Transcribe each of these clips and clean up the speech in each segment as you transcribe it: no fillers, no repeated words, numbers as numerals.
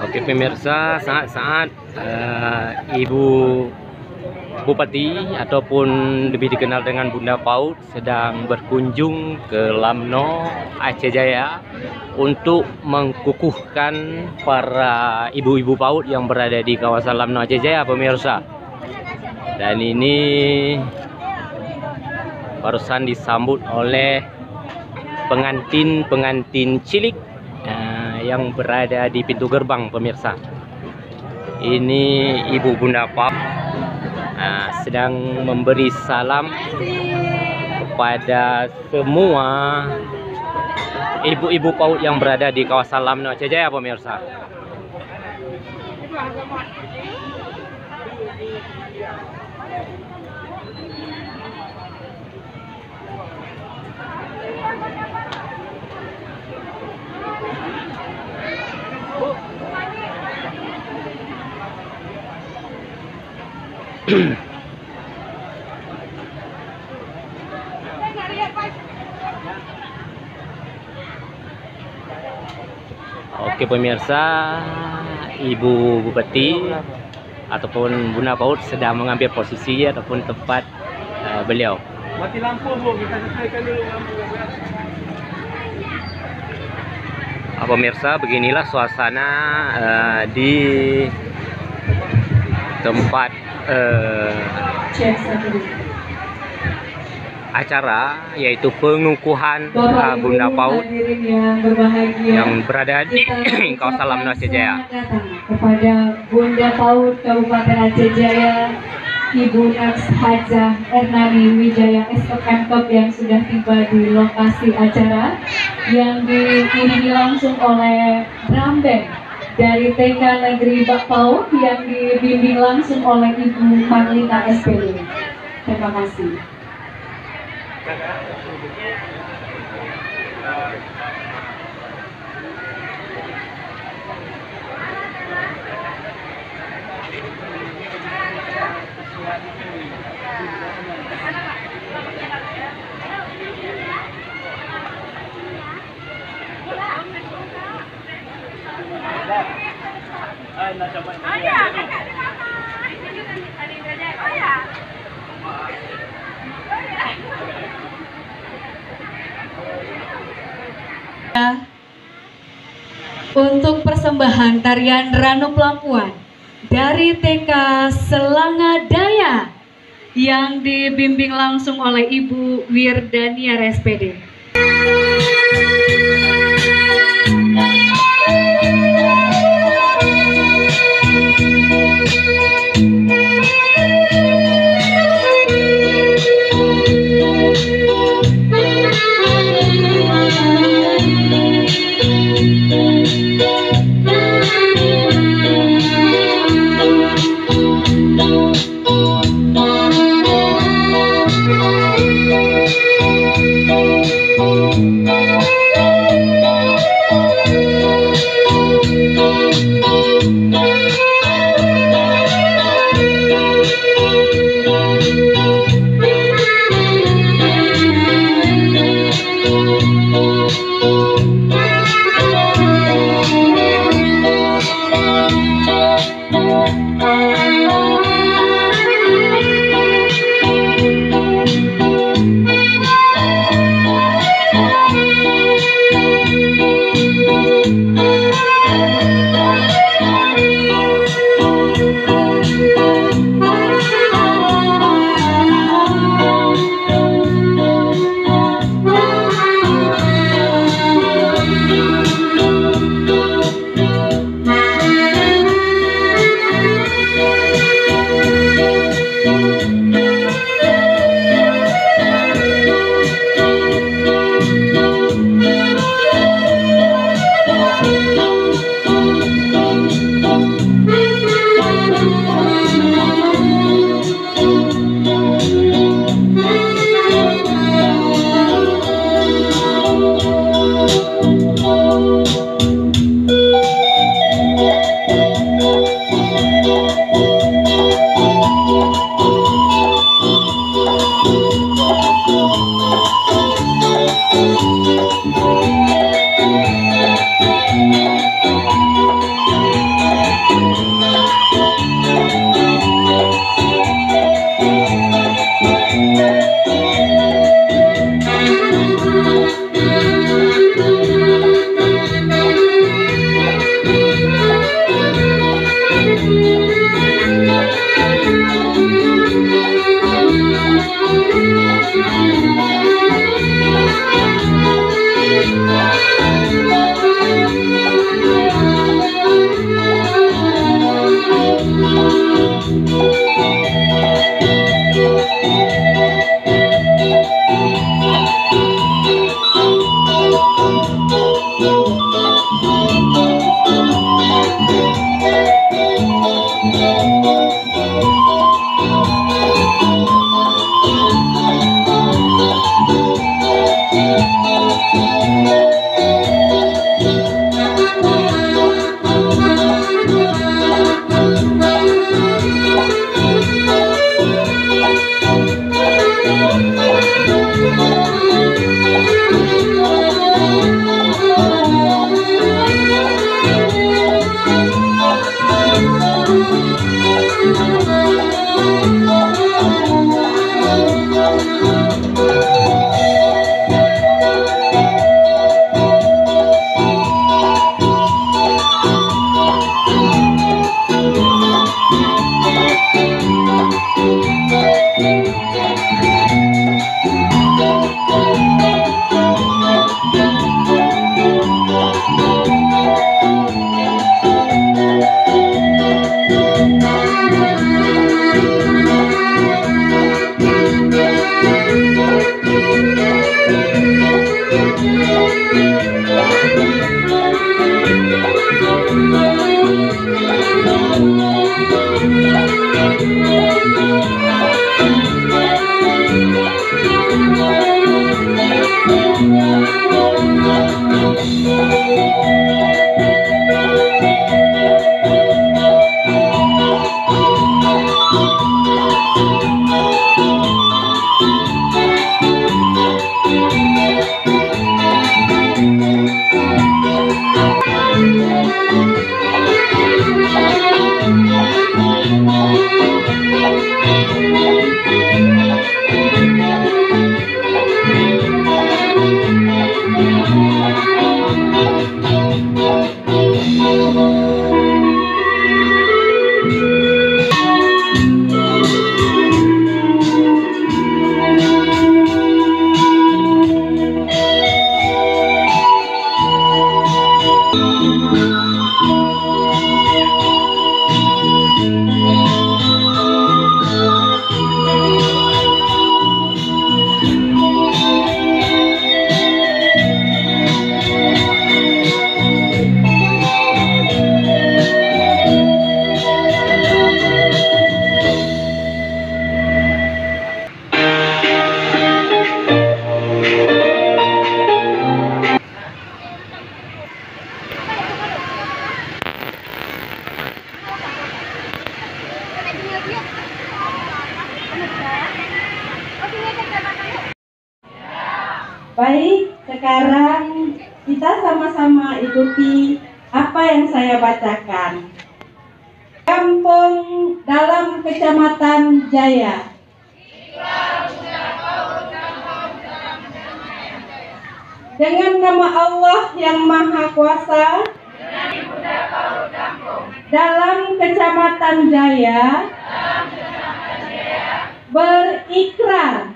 Oke pemirsa, saat-saat Ibu Bupati ataupun lebih dikenal dengan Bunda PAUD sedang berkunjung ke Lamno Aceh Jaya untuk mengkukuhkan para ibu-ibu PAUD yang berada di kawasan Lamno Aceh Jaya pemirsa. Dan ini barusan disambut oleh pengantin cilik yang berada di pintu gerbang pemirsa. Ini Ibu Bunda PAUD sedang memberi salam kepada semua ibu-ibu PAUD yang berada di kawasan Lamno Aceh Jaya pemirsa. Oke pemirsa, Ibu Bupati ataupun Bunda PAUD sedang mengambil posisi ataupun tempat beliau. Mati lampu Bu, kita selesaikan dulu lampu. Pemirsa, beginilah suasana di tempat acara, yaitu pengukuhan Bunda PAUD yang berada di kawasan Lamno Aceh Jaya. Kepada Bunda PAUD Kabupaten Aceh Jaya, Ibu Naks Hajah Ernani Wijaya SKMKOP yang sudah tiba di lokasi acara, yang diiringi langsung oleh drum band dari TK Negeri Bak PAUD yang dibimbing langsung oleh Ibu Marlita SPD. Terima kasih. Untuk persembahan tarian Ranu Pelampuan dari TK Selanga Daya yang dibimbing langsung oleh Ibu Wirdaniar SPD. Baik, sekarang kita sama-sama ikuti apa yang saya bacakan. Kampung dalam Kecamatan Jaya. Dengan nama Allah yang Maha Kuasa, dalam Kecamatan Jaya, berikrar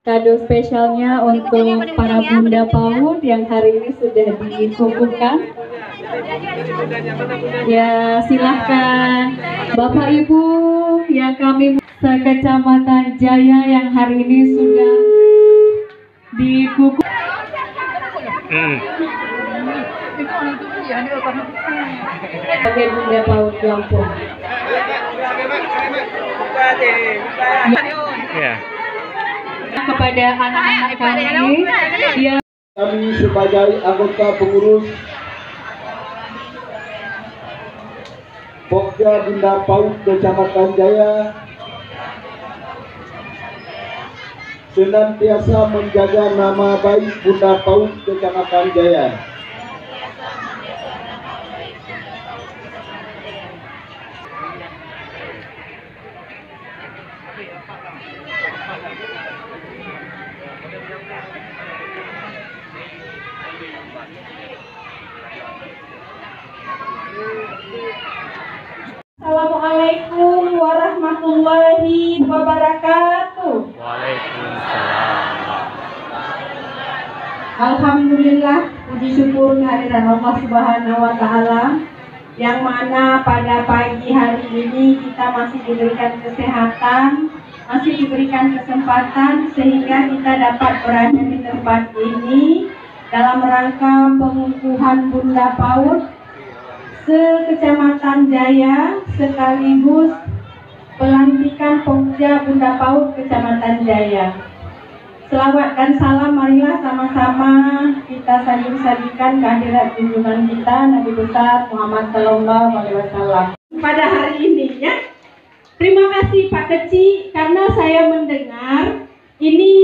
kado spesialnya untuk para Bunda PAUD yang hari ini sudah dikukuhkan. Ya, silahkan Bapak Ibu yang kami se-Kecamatan Jaya yang hari ini sudah dikukuh. Sebagai Bunda PAUD Lampung. Ya. Kepada anak-anak kami yang kami sebagai anggota pengurus Pokja Bunda PAUD Kecamatan Jaya senantiasa menjaga nama baik Bunda PAUD Kecamatan Jaya. Assalamualaikum warahmatullahi wabarakatuh. Waalaikumsalam. Alhamdulillah, puji syukur kehadiran Allah Subhanahu wa Ta'ala, yang mana pada pagi hari ini kita masih diberikan kesehatan, masih diberikan kesempatan sehingga kita dapat berada di tempat ini dalam rangka pengukuhan Bunda PAUD se-Kecamatan Jaya sekaligus pelantikan Pokja Bunda PAUD Kecamatan Jaya. Selawat dan salam marilah sama-sama kita saling-salingkan kehadirat junjungan kita Nabi besar Muhammad Sallallahu Alaihi Wasallam. Pada hari ini ya, terima kasih Pak Keci karena saya mendengar ini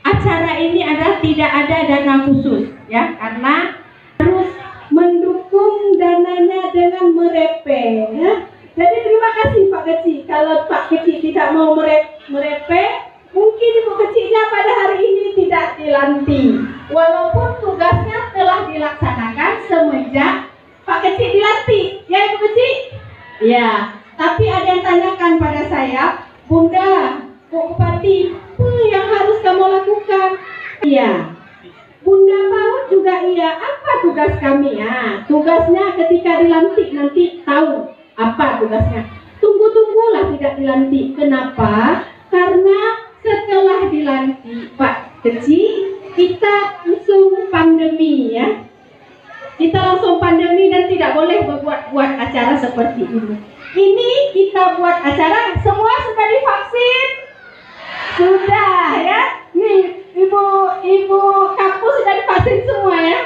acara ini adalah tidak ada dana khusus ya, karena harus mendukung dananya dengan merepe ya. Jadi terima kasih Pak Keci. Kalau Pak Keci tidak mau merepe, mungkin Ibu Kecinya pada hari ini tidak dilantik. Walaupun tugasnya telah dilaksanakan semenjak Pak Keci dilantik. Ya Ibu Keci? Ya. Tapi ada yang tanyakan pada saya, Bunda, Pak Bupati, apa yang harus kamu lakukan? Iya. Bunda PAUD juga iya. Apa tugas kami? Ya, tugasnya ketika dilantik nanti tahu apa tugasnya. Tunggu-tunggulah tidak dilantik. Kenapa? Karena setelah dilantik Pak Keci, kita langsung pandemi ya. Kita langsung pandemi dan tidak boleh buat acara seperti ini. Ini kita buat acara, semua sudah divaksin? Sudah ya. Nih, ibu kampus sudah divaksin semua ya.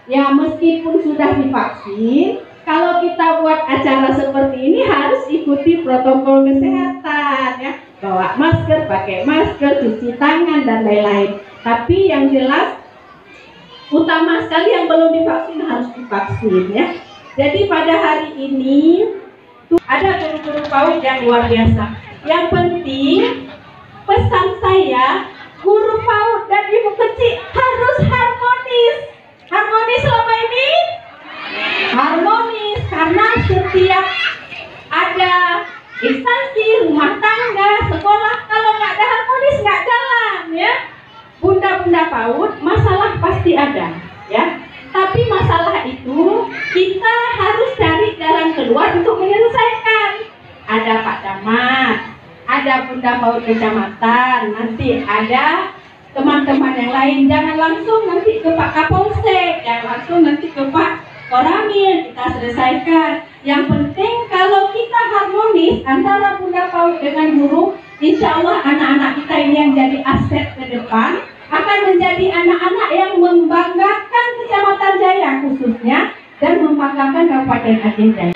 Ya, meskipun sudah divaksin, kalau kita buat acara seperti ini harus ikuti protokol kesehatan ya. Bawa masker, pakai masker, cuci tangan dan lain-lain. Tapi yang jelas utama sekali yang belum divaksin harus divaksin ya. Jadi pada hari ini ada guru-guru PAUD yang luar biasa. Yang penting pesan saya, guru PAUD dan Ibu Keci harus harmonis. Harmonis selama ini? Harmonis, karena setiap ada instansi, rumah tangga, sekolah, kalau nggak ada harmonis nggak jalan ya. Bunda-bunda PAUD masalah pasti ada ya. Tapi masalah itu kita harus cari jalan keluar untuk menyelesaikan. Ada Pak Camat, ada Bunda PAUD Kecamatan, nanti ada teman-teman yang lain. Jangan langsung nanti ke Pak Kapolsek, jangan langsung nanti ke Pak Koramil, kita selesaikan. Yang penting kalau kita harmonis antara Bunda PAUD dengan guru, insya Allah anak-anak kita ini yang jadi aset ke depan akan menjadi anak-anak yang membanggakan Kecamatan Jaya khususnya dan membanggakan Kabupaten Aceh Jaya.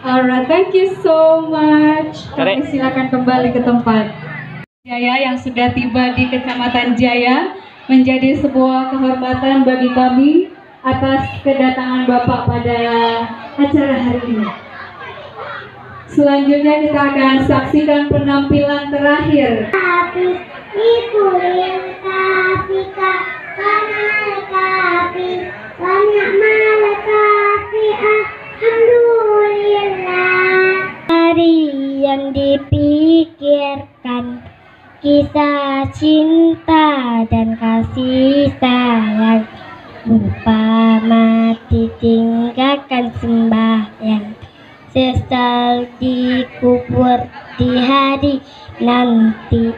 Alright, thank you so much. Kami silakan kembali ke tempat. Jaya yang sudah tiba di Kecamatan Jaya, menjadi sebuah kehormatan bagi kami atas kedatangan Bapak pada acara hari ini. Selanjutnya kita akan saksikan penampilan terakhir. Hari yang dipikirkan, kisah cinta dan kasih sayang, lupa mati tinggalkan sembahyang, sesal dikubur di hari nanti.